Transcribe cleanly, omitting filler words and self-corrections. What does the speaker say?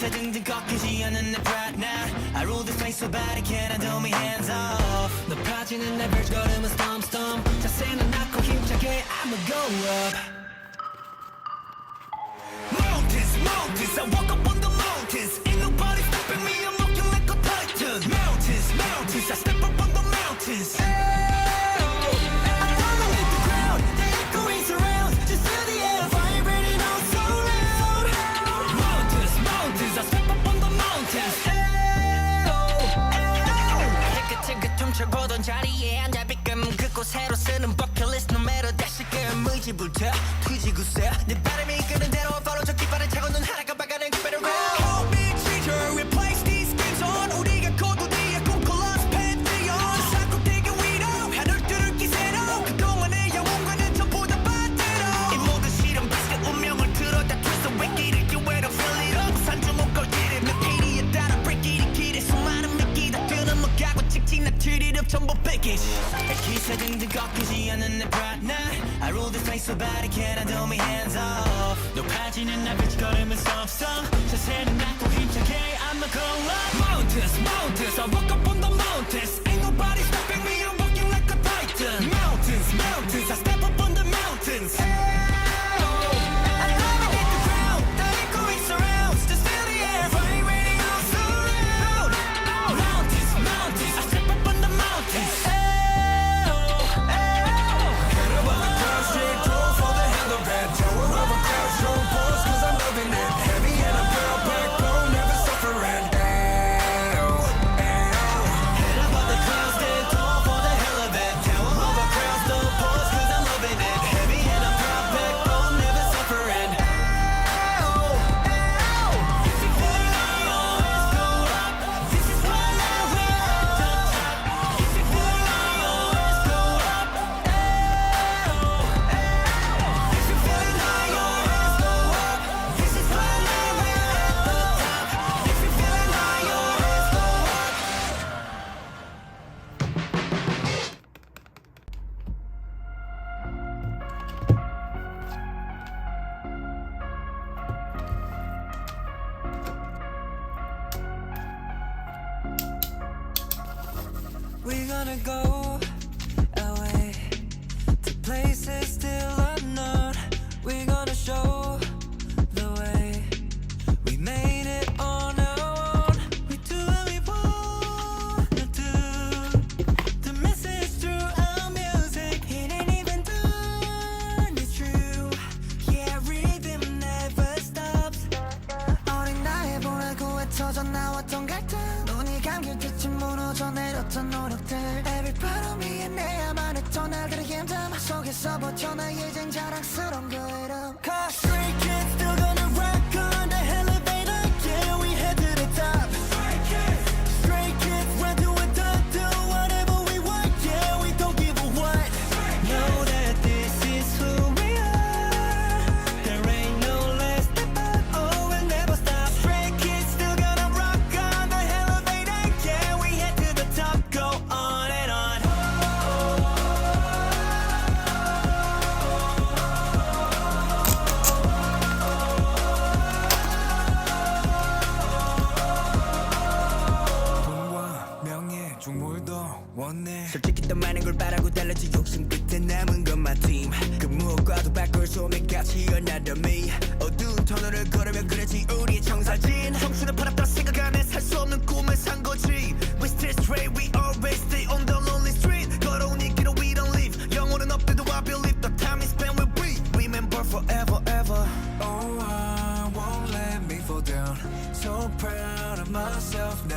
기세 등등 꺾이지 않는 내 pride now I rule this place so bad I can't handle me hands off 높아지는 내 발걸음은 stomp stomp 자세는 낮고 힘차게 I'ma go up Mountains, mountains I walk up on the mountains Ain't nobody stopping me I'm walking like a titan Mountains, mountains I step up on the mountains 보던 자리에 앉아 빗금 긋고 새로 쓰는 버킷리스트 No matter 다시금 의지부터 투지구세 내 바람이 이끄는 대로 follow 저 깃발을 차고 눈 하나가 박아낸 그 better round Hold me cheater replace these games on 우리가 고도디에 꿈꿔 pantheon 산꼭대기 위로 하늘 뚫을 기세로 그동안의 영웅과는 전부 다 반대로 이 모든 실험 비슷한 운명을 들어다 twist 위기를 기회로 fill it up 산주목 걸기를 몇 길이에 따라 break it 길에 수많은 미끼 다 뜨는 뭐 가고 찍찍 나 treat it up 전부 package 기세 등등 꺾이지 않는 내 pride now I rule this place so bad I can't handle me hands off 높아지는 날 비치거리면 stop stop 자세는 낮고 힘차게 I'ma go up Mountains, mountains I walk up on the mountains Ain't nobody stopping me I'm walking like a titan Mountains, mountains I step up on the mountains We're gonna go away to places still unknown. We're gonna show the way. We made it on our own. We do what we wanna do. The message through our music, it ain't even done. It's true. Yeah, rhythm never stops. 어린 나에 보라고 애터져 나왔던 갈등. 눈이 감길 때쯤 무너져 내렸던 노력들 Every part of me 에 내야만 했던 날들의 힘듦 속에서 버텨나 이젠 자랑스러운 그 이름 Cause Stray Kids still gonna rock on the elevator Yeah, we head to the top Stray Kids run to a top Do whatever we want Yeah, we don't give a what Know that this is who we are There ain't no less step up Oh, we'll never stop Stray Kids still gonna rock on the elevator Yeah, we head to the top Go on and on 돈과 명예 중물도 원해 솔직히 더 많은 걸 바라고 달라지 욕심 끝에 남은 건 my team 그 무엇과도 바꿀 수 없는 가치 another me 어두운 터널을 걸으며 그래지 우리의 청사진 청춘을 팔았다 생각 안해 살 수 없는 꿈을 산 거지 We still straight we always stay on the lonely street 걸어온 이 길을 we don't leave 영혼은 없대도 I believe the time is spent with we remember forever ever Oh, I won't let me fall down So proud of myself